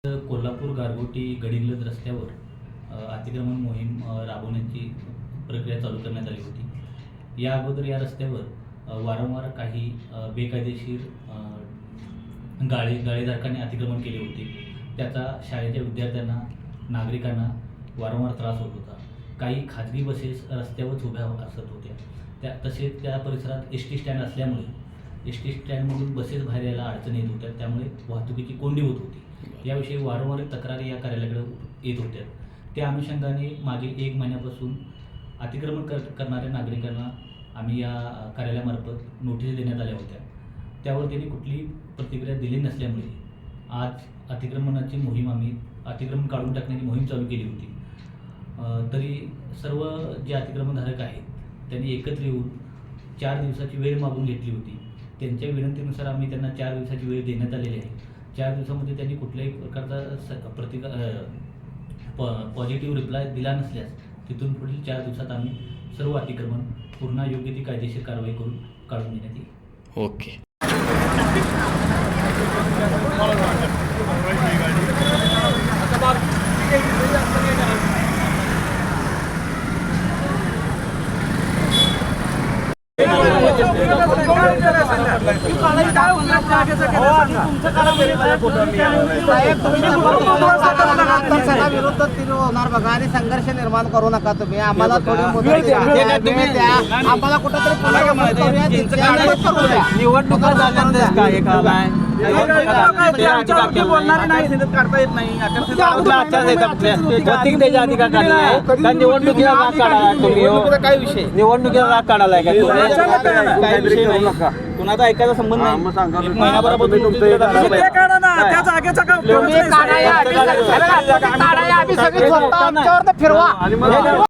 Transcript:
कोल्हापूर गारगोटी गडिंग्लज रस्त्यावर अतिक्रमण मोहीम राबवण्याची प्रक्रिया चालू करण्यात आली होती। या अगोदर या रस्त्यावर वारंवार काही बेकायदेशीर गाळेधारकांनी अतिक्रमण केले होते। त्याचा शाळेच्या विद्यार्थ्यांना नागरिकांना वारंवार त्रास होत होता। काही खाजगी बसेस रस्त्यावरच उभ्या असत होत्या। तसेच त्या परिसरात एस टी स्टँड असल्यामुळे एस टी स्टँडमधून बसेस बाहेर यायला अडचण येत होत्या, त्यामुळे वाहतुकीची कोंडी होत होती। याविषयी वारंवार तक्रारी या कार्यालयाकडे येत होत्या। त्या अनुषंगाने मागील 1 महिन्यापासून अतिक्रमण करणाऱ्या नागरिकांना आम्ही या कार्यालयामार्फत नोटीस देण्यात आल्या होत्या। त्यावर त्यांनी कुठलीही प्रतिक्रिया दिली नसल्यामुळे आज अतिक्रमणाची मोहीम अतिक्रमण काढून टाकण्याची मोहीम चालू केली होती। तरी सर्व जे अतिक्रमणधारक आहेत त्यांनी एकत्र येऊन 4 दिवसाची वेळ मागून घेतली होती। त्यांच्या विनंतीनुसार आम्ही त्यांना 4 दिवसाची वेळ देण्यात आलेली आहे। 4 दिवसामध्ये त्यांनी कुठल्याही प्रकारचा पॉझिटिव्ह रिप्लाय दिला नसल्यास तिथून पुढील 4 दिवसात आम्ही सर्व अतिक्रमण पुन्हा योग्य ती कायदेशीर कारवाई करून काढून देण्यात येईल। ओके। विरोधात तिने होणार बघा आणि संघर्ष निर्माण करू नका तुम्ही। आम्हाला थोडी मुदत द्या, आम्हाला कुठेतरी निवडणुका झाल्यानंतर काय बोलणार नाही काढता येत नाही। निवडणुकीला राग काढायला तुम्ही काय विषय निवडणुकीला राग काढायला काय विषय नाही। कुणाचा ऐकायचा संबंध नाही। महिनाभरापासून फिरवा।